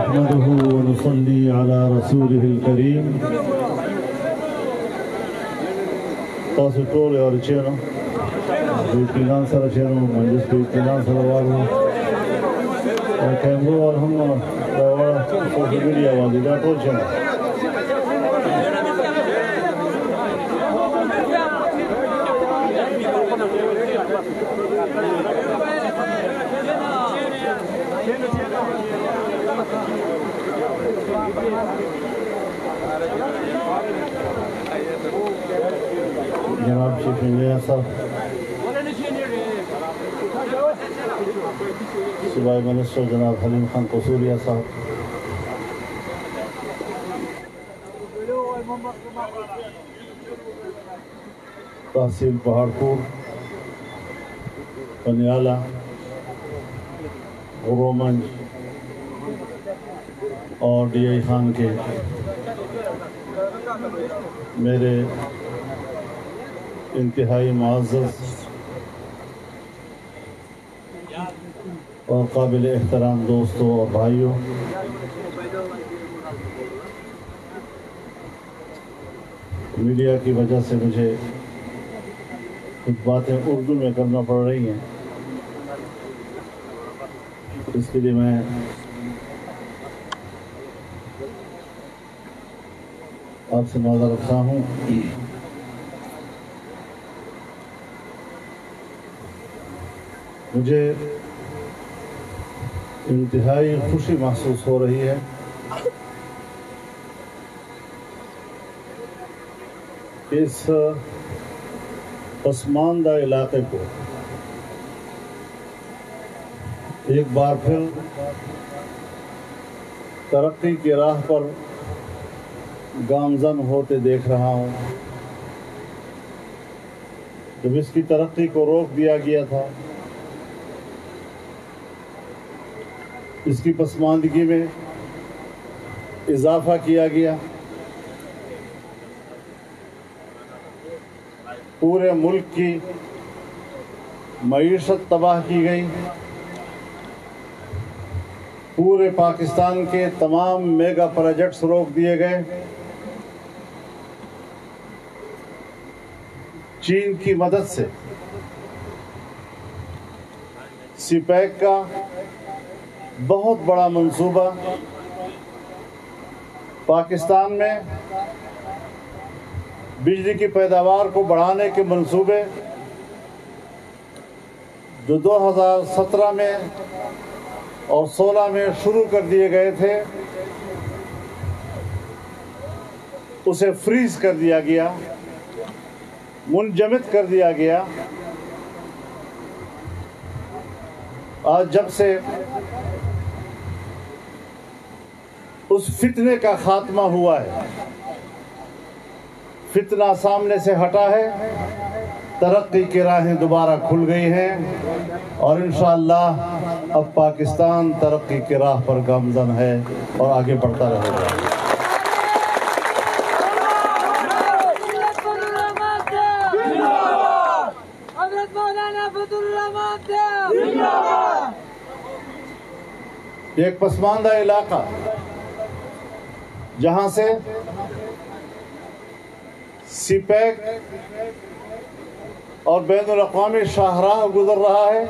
نحمده ونصلي على رسوله الكريم. تاسو ټول اورچینو د اطمینان سره چینو مجلس په اطمینان سره وارو او کیمرو اور هم دا وړه سوشل میډیا باندې دا ټول چینو جناب شیخ انجینئر صاحب، صوبائی منسٹر جناب حلیم خان قصوریہ صاحب، تحصیل پہاڑپور، پنیالہ، غرومنج اور ڈی آئی خان کے میرے انتہائی معزز اور قابل احترام دوستوں اور بھائیوں، میڈیا کی وجہ سے مجھے کچھ باتیں اردو میں کرنا پڑ رہی ہیں، اس کے لیے میں آپ سے معذرت رکھتا ہوں۔ مجھے انتہائی خوشی محسوس ہو رہی ہے کہ اس پسماندہ علاقے کو ایک بار پھر ترقی کی راہ پر گامزن ہوتے دیکھ رہا ہوں۔ جب اس کی ترقی کو روک دیا گیا تھا، اس کی پسماندگی میں اضافہ کیا گیا، پورے ملک کی معیشت تباہ کی گئی، پورے پاکستان کے تمام میگا پروجیکٹس روک دیے گئے، چین کی مدد سے سی پیک کا بہت بڑا منصوبہ پاکستان میں بجلی کی پیداوار کو بڑھانے کے منصوبے جو 2017 میں اور 16 میں شروع کر دیے گئے تھے، اسے فریز کر دیا گیا، منجمد کر دیا گیا۔ آج جب سے اس فتنے کا خاتمہ ہوا ہے، فتنہ سامنے سے ہٹا ہے، ترقی کی راہیں دوبارہ کھل گئی ہیں، اور انشاءاللہ اب پاکستان ترقی کی راہ پر گامزن ہے اور آگے بڑھتا رہے گا۔ ایک پسماندہ علاقہ جہاں سے سی پیک اور بین الاقوامی شاہراہ گزر رہا ہے،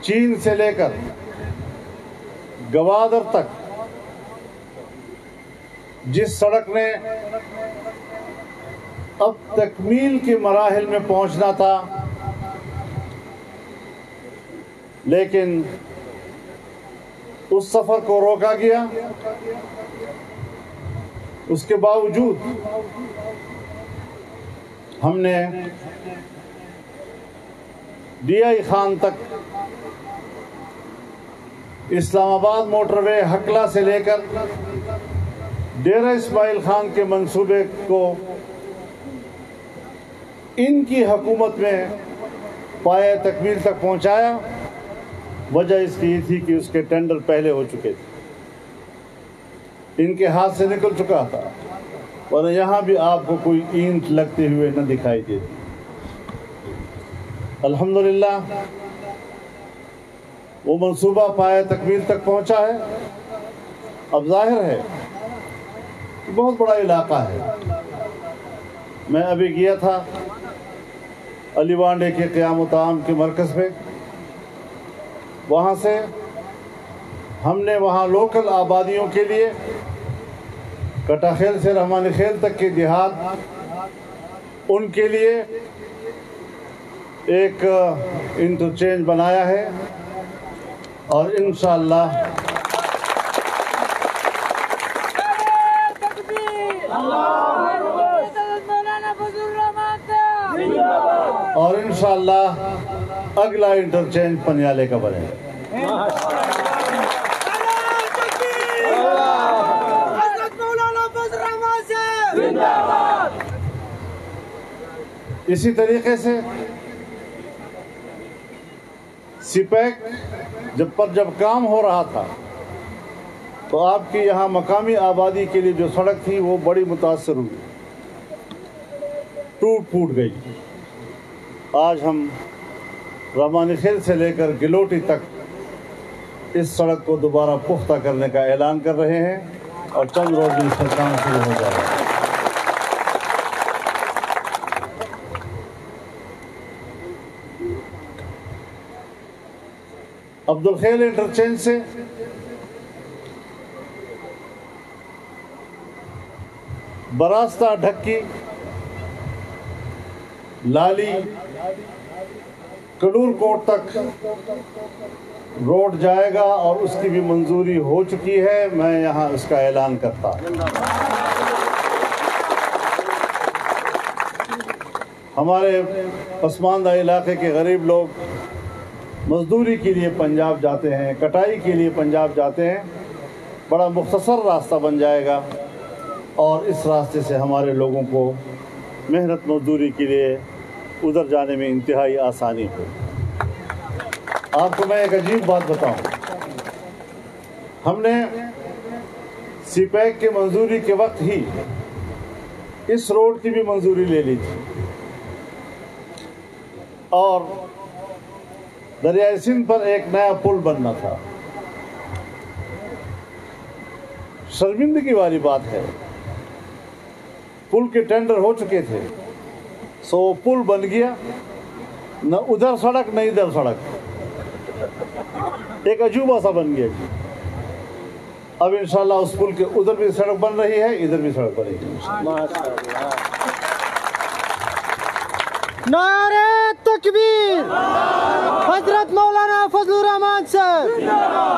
چین سے لے کر گوادر تک، جس سڑک نے اب تکمیل کے مراحل میں پہنچنا تھا، لیکن اس سفر کو روکا گیا۔ اس کے باوجود ہم نے ڈی آئی خان تک، اسلام آباد موٹر وے ہکلا سے لے کر ڈیرہ اسماعیل خان کے منصوبے کو ان کی حکومت میں پایہ تکمیل تک پہنچایا۔ وجہ اس کی یہ تھی کہ اس کے ٹینڈر پہلے ہو چکے تھے، ان کے ہاتھ سے نکل چکا تھا، اور یہاں بھی آپ کو کوئی اینٹ لگتے ہوئے نہ دکھائی دیتی۔ الحمدللہ وہ منصوبہ پائے تکمیل تک پہنچا ہے. اب ظاہر ہے کہ بہت بڑا علاقہ ہے. میں ابھی گیا تھا علی وانڈے کے قیام و طعام کے مرکز میں. وہاں سے ہم نے وہاں لوکل آبادیوں کے لیے کٹا خیل سے رحمانی خیل تک کے دیہات، ان کے لیے ایک انٹرچینج بنایا ہے اور انشاءاللہ اگلا انٹرچینج پنیالے کا بنے. اسی طریقے سے سی پیک جب کام ہو رہا تھا تو آپ کی یہاں مقامی آبادی کے لیے جو سڑک تھی وہ بڑی متاثر ہوئی، ٹوٹ گئی. آج ہم رحمانی خیل سے لے کر گلوٹی تک اس سڑک کو دوبارہ پختہ کرنے کا اعلان کر رہے ہیں اور چند روز میں اس کا کام شروع ہو جائے گا. عبدالخیل انٹرچینج سے براستہ ڈھکی لالی کلور کوٹ تک روڈ جائے گا اور اس کی بھی منظوری ہو چکی ہے. میں یہاں اس کا اعلان کرتا ہوں. ہمارے پسماندہ علاقے کے غریب لوگ مزدوری کے لیے پنجاب جاتے ہیں، کٹائی کے لیے پنجاب جاتے ہیں. بڑا مختصر راستہ بن جائے گا اور اس راستے سے ہمارے لوگوں کو محنت مزدوری کے لیے ادھر جانے میں انتہائی آسانی ہو. آپ کو میں ایک عجیب بات بتاؤں. ہم نے سی پیک کے منظوری کے وقت ہی اس روڈ کی بھی منظوری لے لی تھی اور دریائے سندھ پر ایک نیا پل بننا تھا. شرمندگی والی بات ہے، پل کے ٹینڈر ہو چکے تھے، سو پل بن گیا، نہ ادھر سڑک نہ ادھر سڑک، ایک عجوبہ سا بن گیا. اب انشاءاللہ اس پل کے ادھر بھی سڑک بن رہی ہے، ادھر بھی سڑک بنے گی. نعرہ تکبیر! حضرت مولانا فضل الرحمان صاحب،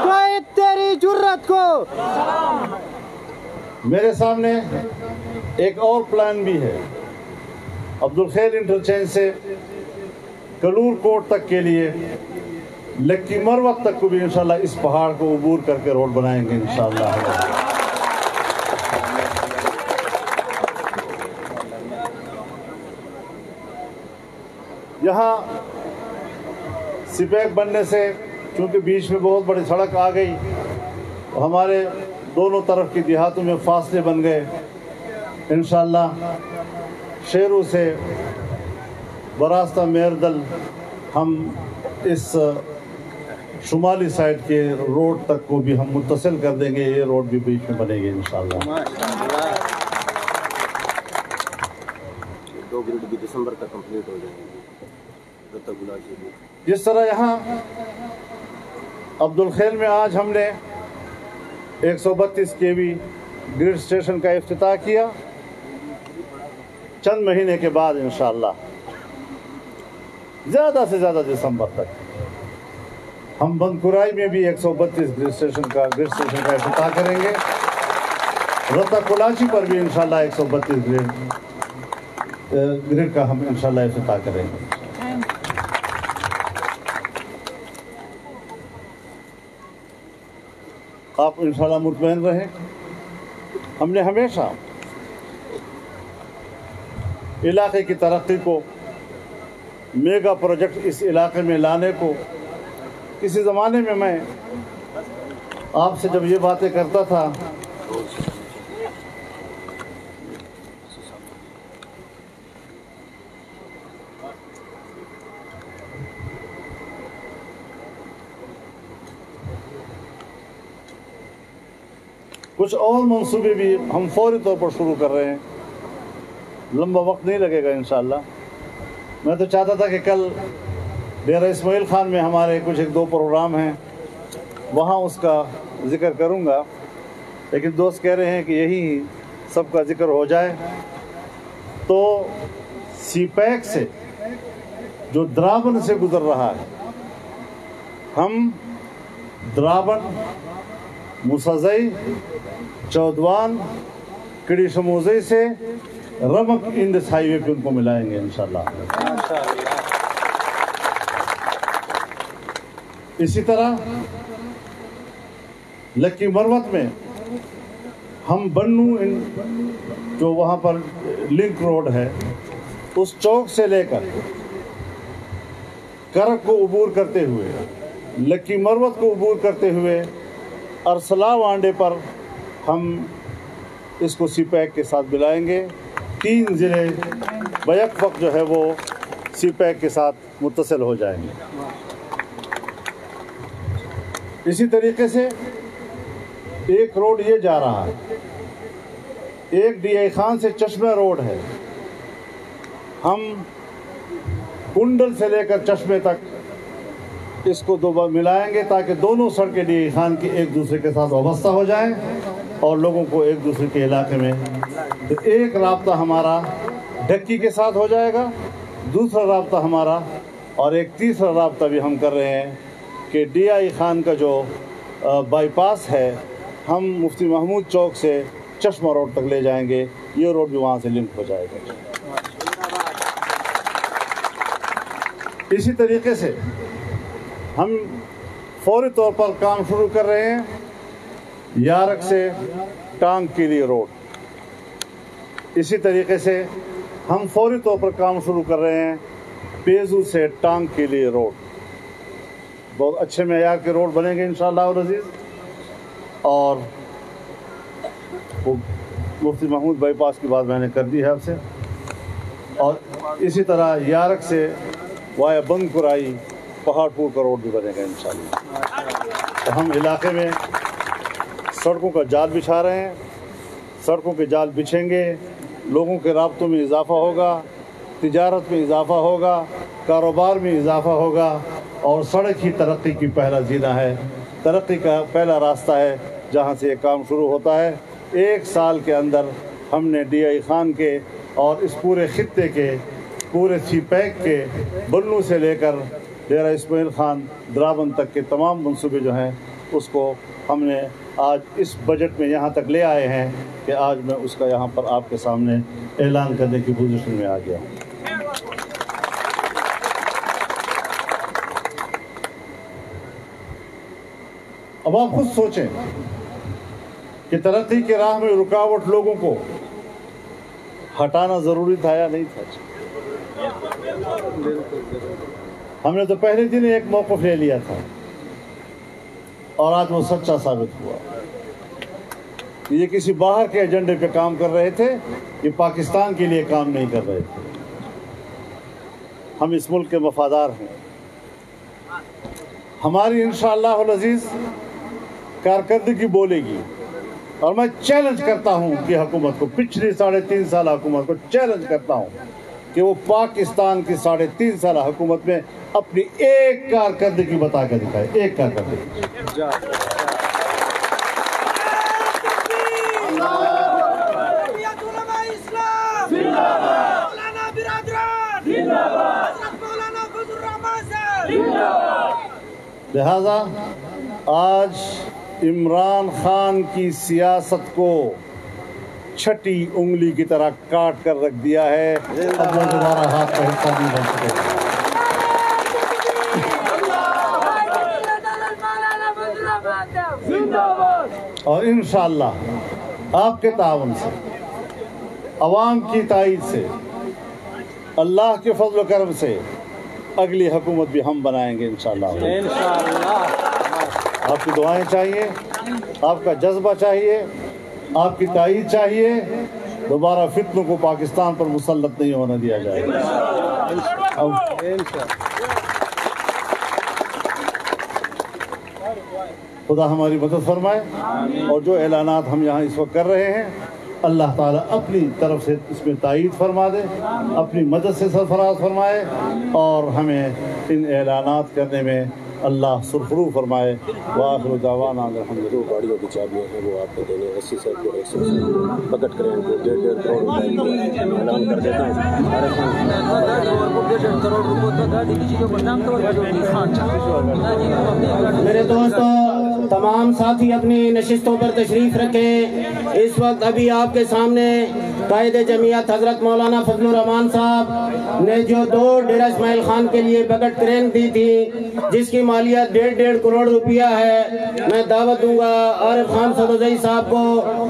کوئی تیری جرت کو. میرے سامنے ایک اور پلان بھی ہے. عبدالخیل انٹرچینج سے کلور کوٹ تک کے لیے لکی مروت تک کو بھی انشاءاللہ اس پہاڑ کو عبور کر کے روڈ بنائیں گے انشاءاللہ. یہاں سی پیک بننے سے چونکہ بیچ میں بہت بڑی سڑک آ گئی، ہمارے دونوں طرف کی دیہاتوں میں فاصلے بن گئے. انشاءاللہ شیرو سے براستہ میردل ہم اس شمالی سائڈ کے روڈ تک کو بھی ہم متصل کر دیں گے. یہ روڈ بھی بیچ میں بنے گی انشاءاللہ. 2 گریڈ بھی دسمبر تک کمپلیٹ ہو جائیں گے. جس طرح یہاں عبدالخیل میں آج ہم نے 132 kV گریڈ اسٹیشن کا افتتاح کیا، چند مہینے کے بعد انشاءاللہ زیادہ سے زیادہ دسمبر تک ہم بندکرائی میں بھی 132 گریڈ اسٹیشن کا افتتاح کریں گے. رتا کولاچی پر بھی انشاءاللہ 132 گریڈ کا ہم انشاءاللہ افتتاح کریں گے. آپ انشاءاللہ مطمئن رہیں. ہم نے ہمیشہ علاقے کی ترقی کو، میگا پروجیکٹ اس علاقے میں لانے کو، کسی زمانے میں میں آپ سے جب یہ باتیں کرتا تھا कुछ और मंसूबे भी हम फौरी तौर पर शुरू कर रहे हैं, लंबा वक्त नहीं लगेगा इंशाअल्लाह। मैं तो चाहता था कि कल डेरा इस्माइल खान में हमारे कुछ एक दो प्रोग्राम हैं, वहाँ उसका ज़िक्र करूँगा, लेकिन दोस्त कह रहे हैं कि यही सबका ज़िक्र हो जाए। तो सीपैक से जो द्राबन से गुजर रहा है, हम द्राबन, मुसज़ई, चौदवान, किड़ी शमूज़ई से रमक इंडस हाईवे पे उनको मिलाएंगे इंशाअल्लाह। इसी तरह लक्की मरवत में हम बन्नू जो वहाँ पर लिंक रोड है, उस चौक से लेकर करक को अबूर करते हुए, लक्की मरवत को अबूर करते हुए अरसला वांडे पर हम इसको सीपैक के साथ मिलाएंगे। 3 ज़िले बैक वक्त जो है वो सीपैक के साथ मुत्तसिल हो जाएंगे। इसी तरीके से एक रोड ये जा रहा है, एक DI खान से चश्मा रोड है, हम कुंडल से लेकर चश्मे तक इसको दो बार मिलाएंगे ताकि दोनों सड़कें DI खान की एक दूसरे के साथ वाबस्ता हो जाएं और लोगों को एक दूसरे के इलाके में, तो एक राब्ता हमारा ढक्की के साथ हो जाएगा, दूसरा राब्ता हमारा, और एक तीसरा राब्ता भी हम कर रहे हैं कि DI खान का जो बाईपास है हम मुफ्ती महमूद चौक से चश्मा रोड तक ले जाएंगे, ये रोड भी वहाँ से लिंक हो जाएगा। इसी तरीके से हम फौरी तौर पर काम शुरू कर रहे हैं यारक से टांग के लिए रोड। इसी तरीके से हम फौरी तौर पर काम शुरू कर रहे हैं पेजू से टांग के लिए रोड। बहुत अच्छे मेयार के रोड बनेंगे इंशाअल्लाह अज़ीज़। और वो मुफ्ती महमूद बाईपास की बात मैंने कर दी है आपसे। और इसी तरह यारक से वाया बंदकुराई पहाड़पुर का रोड भी बनेगा इंशाअल्लाह। तो हम इलाके में सड़कों का जाल बिछा रहे हैं, सड़कों के जाल बिछेंगे, लोगों के राब्तों में इजाफ़ा होगा, तिजारत में इजाफ़ा होगा, कारोबार में इजाफ़ा होगा, और सड़क ही तरक्की की पहला जीना है, तरक्की का पहला रास्ता है जहाँ से ये काम शुरू होता है। 1 साल के अंदर हमने DI खान के और इस पूरे खित्ते के, पूरे सीपैक के, बन्नू से लेकर डेरा इस्माइल खान, द्राबन तक के तमाम मंसूबे जो हैं उसको हमने आज इस बजट में यहाँ तक ले आए हैं कि आज मैं उसका यहाँ पर आपके सामने ऐलान करने की पोजीशन में आ गया हूँ। अब आप खुद सोचें कि तरक्की के राह में रुकावट लोगों को हटाना ज़रूरी था या नहीं था। हमने तो पहले दिन एक मौक़िफ़ ले लिया था और आज वो सच्चा साबित हुआ। ये किसी बाहर के एजेंडे पे काम कर रहे थे, ये पाकिस्तान के लिए काम नहीं कर रहे थे। हम इस मुल्क के वफादार हैं। हमारी इंशाअल्लाह अज़ीज़ कारकर्दगी बोलेगी, और मैं चैलेंज करता हूं कि हुकूमत को, पिछली 3.5 साल हुकूमत को चैलेंज करता हूं कि वो पाकिस्तान की 3.5 साल हुकूमत में अपनी एक कारकर्दगी बता कर दिखाए, एक कारकर्दगी। लिहाजा आज इमरान खान की सियासत को छठी उंगली की तरह काट कर रख दिया है। अब वो दोबारा हाथ का हिस्सा नहीं बन सकेगा। और इंशाअल्लाह आपके तावन से, अवाम की ताईद से, अल्लाह के फजल करम से अगली हुकूमत भी हम बनाएंगे इंशाअल्लाह। आपकी दुआएं चाहिए, आपका जज्बा चाहिए, आपकी ताईद चाहिए। दोबारा फितनों को पाकिस्तान पर मुसल्लत नहीं होने दिया जाएगा। खुदा हमारी मदद फरमाए और जो ऐलानात हम यहाँ इस वक्त कर रहे हैं अल्लाह ताला अपनी तरफ से इसमें तायीद फरमा दे, अपनी मदद से सरफराज फरमाए और हमें इन ऐलानात करने में अल्लाह सुरखरू फरमाए। वाखिर दावाना जो गाड़ियों की चाबियाँ हैं वो आपको देने 80 से 100 बकट करें को 1.5 करोड़ रुपए ऐलान कर देता हूँ। मेरे दोस्तों, तमाम साथी अपनी नशिस्तों पर तशरीफ रखें। इस वक्त अभी आपके सामने कायद जमीयत हजरत मौलाना फजलुर रहमान साहब ने जो 2 डेरा इस्माइल खान के लिए बकट क्रेन दी थी जिसकी मालियत 1.5 करोड़ रुपया है, मैं दावत दूंगा आरिफ खान सदोजई साहब को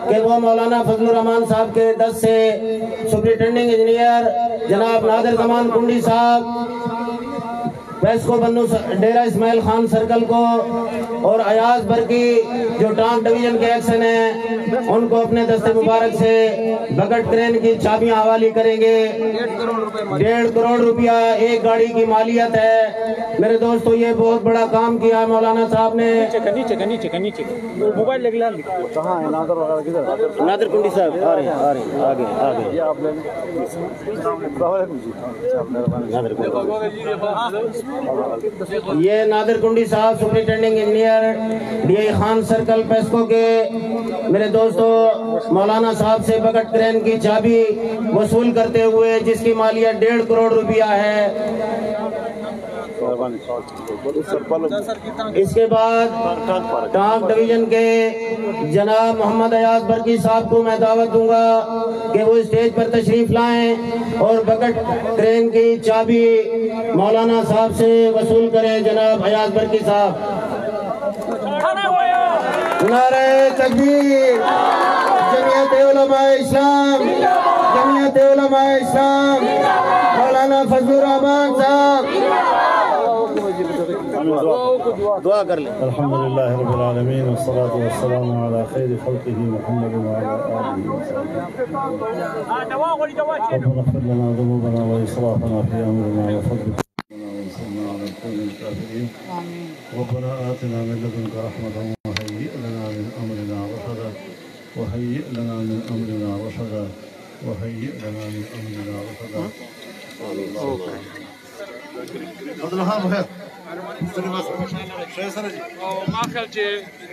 कि वो मौलाना फजलुर रहमान साहब के 10 से सुपरिटेंडिंग इंजीनियर जनाब नादिर जमान कुंडी साहब, पेस्को बन्नू डेरा इस्माइल खान सर्कल को और अयाज बरकी जो टांग डिवीजन के एक्शन है उनको अपने दस्ते मुबारक से बकट क्रेन की चाबियां हवाली करेंगे। 1.5 करोड़ रुपया एक गाड़ी की मालियत है। मेरे दोस्तों, ये बहुत बड़ा काम किया मौलाना साहब ने। नीचे मोबाइल लेके कहाँ है नादिर कुंडी साहब? आ रहे हैं आगे। ये Nadir Kundi sahab superintending engineer DI Khan circle PESCO के मेरे दोस्तों मौलाना साहब से बकट क्रेन की चाबी वसूल करते हुए जिसकी मालियत 1.5 करोड़ रुपया है। इसके बाद टांग डिवीजन के जनाब मोहम्मद अयाज बरकी साहब को मैं दावत दूंगा कि वो स्टेज पर तशरीफ लाएं और बकट क्रेन की चाबी मौलाना साहब से वसूल करें। जनाब अयाज बरकी साहब। नारे तकबीर। जमीयत उलमा इस्लाम मौलाना फजलुर रहमान साहब दुआ कर ले। अल्हम्दुलिल्लाह रब्बिल आलमीन वस्सलातु वस्सलामु अला खैरि खल्क़िही मुहम्मद व अला आलिहि वसल्लम। रब्बना इग़फिर लना ज़ुनूबना व इसराफना फ़ी अमरिना व फद्लिना वंsurna अला al-qawmil काफ़िरीन। रब्बना आतिना मिन लदुनका रहमतन वहय्यि लना मिन अमरिना रशदा वहय्यि लना मिन अमरिना रशदा। Abdullah Bhai माखल जे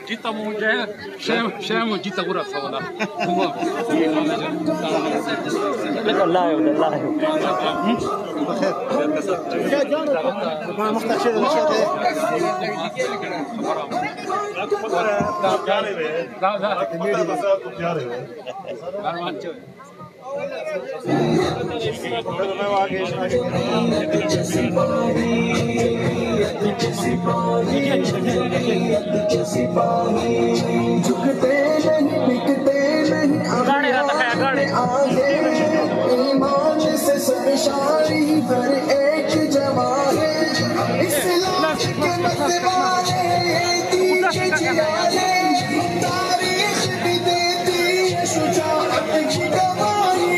जीता मुझे शेम जीता पूरा सवाल अल्लाह ما مختار شيء الاشياء झुकते नहीं बिकते नहीं ईमान से सरशारी हर एक जवान इस्लाम के मतवाले तीजे जियाले तारीख भी देती है शुजाअत की गवाही।